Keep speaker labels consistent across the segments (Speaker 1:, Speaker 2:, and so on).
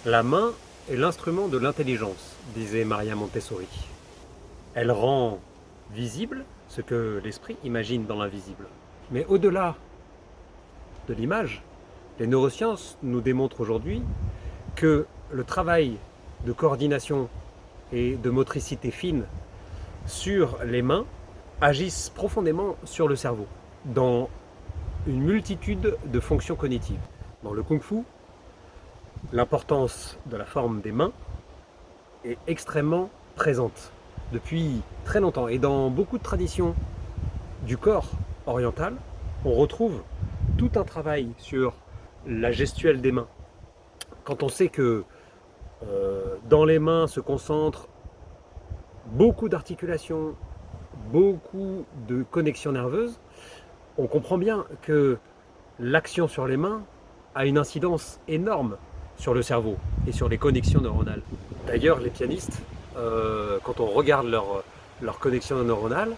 Speaker 1: La main est l'instrument de l'intelligence, disait Maria Montessori. Elle rend visible ce que l'esprit imagine dans l'invisible. Mais au-delà de l'image, les neurosciences nous démontrent aujourd'hui que le travail de coordination et de motricité fine sur les mains agissent profondément sur le cerveau, dans une multitude de fonctions cognitives. Dans le kung-fu, l'importance de la forme des mains est extrêmement présente depuis très longtemps. Et dans beaucoup de traditions du corps oriental, on retrouve tout un travail sur la gestuelle des mains. Quand on sait que dans les mains se concentrent beaucoup d'articulations, beaucoup de connexions nerveuses, on comprend bien que l'action sur les mains a une incidence énorme sur le cerveau et sur les connexions neuronales. D'ailleurs, les pianistes, quand on regarde leurs connexions neuronales,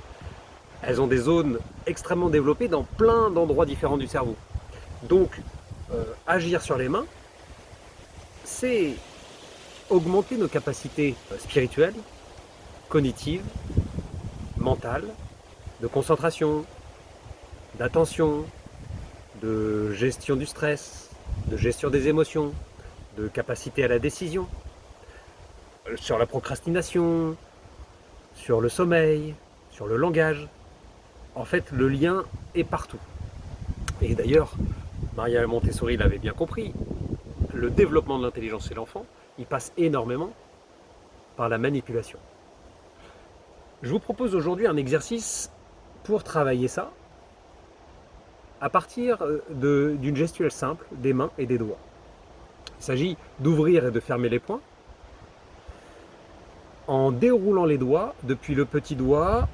Speaker 1: elles ont des zones extrêmement développées dans plein d'endroits différents du cerveau. Donc, agir sur les mains, c'est augmenter nos capacités spirituelles, cognitives, mentales, de concentration, d'attention, de gestion du stress, de gestion des émotions, de capacité à la décision, sur la procrastination, sur le sommeil, sur le langage. En fait, le lien est partout. Et d'ailleurs, Maria Montessori l'avait bien compris, le développement de l'intelligence chez l'enfant, il passe énormément par la manipulation. Je vous propose aujourd'hui un exercice pour travailler ça à partir d'une gestuelle simple des mains et des doigts. Il s'agit d'ouvrir et de fermer les poings en déroulant les doigts depuis le petit doigt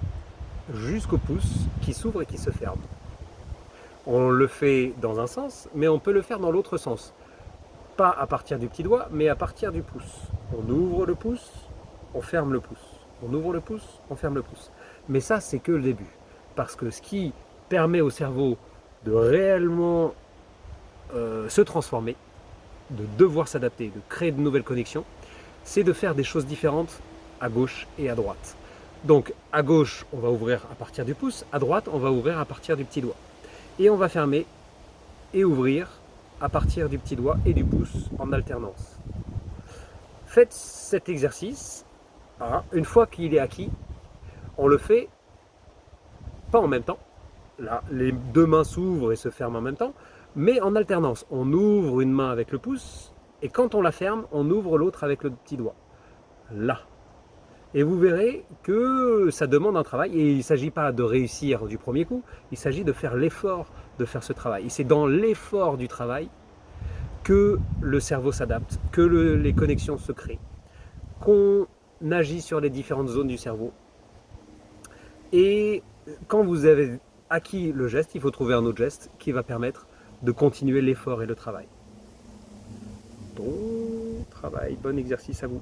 Speaker 1: jusqu'au pouce qui s'ouvre et qui se ferme. On le fait dans un sens, mais on peut le faire dans l'autre sens. Pas à partir du petit doigt, mais à partir du pouce. On ouvre le pouce, on ferme le pouce. On ouvre le pouce, on ferme le pouce. Mais ça, c'est que le début. Parce que ce qui permet au cerveau de réellement se transformer, de devoir s'adapter, de créer de nouvelles connexions, c'est de faire des choses différentes à gauche et à droite. Donc à gauche, on va ouvrir à partir du pouce, à droite, on va ouvrir à partir du petit doigt. Et on va fermer et ouvrir à partir du petit doigt et du pouce en alternance. Faites cet exercice, une fois qu'il est acquis, on le fait pas en même temps. Là, les deux mains s'ouvrent et se ferment en même temps, mais en alternance. On ouvre une main avec le pouce, et quand on la ferme, on ouvre l'autre avec le petit doigt. Là. Et vous verrez que ça demande un travail, et il ne s'agit pas de réussir du premier coup, il s'agit de faire l'effort de faire ce travail. Et c'est dans l'effort du travail que le cerveau s'adapte, que les connexions se créent, qu'on agit sur les différentes zones du cerveau. Et quand vous avez acquis le geste, il faut trouver un autre geste qui va permettre de continuer l'effort et le travail. Bon travail, bon exercice à vous.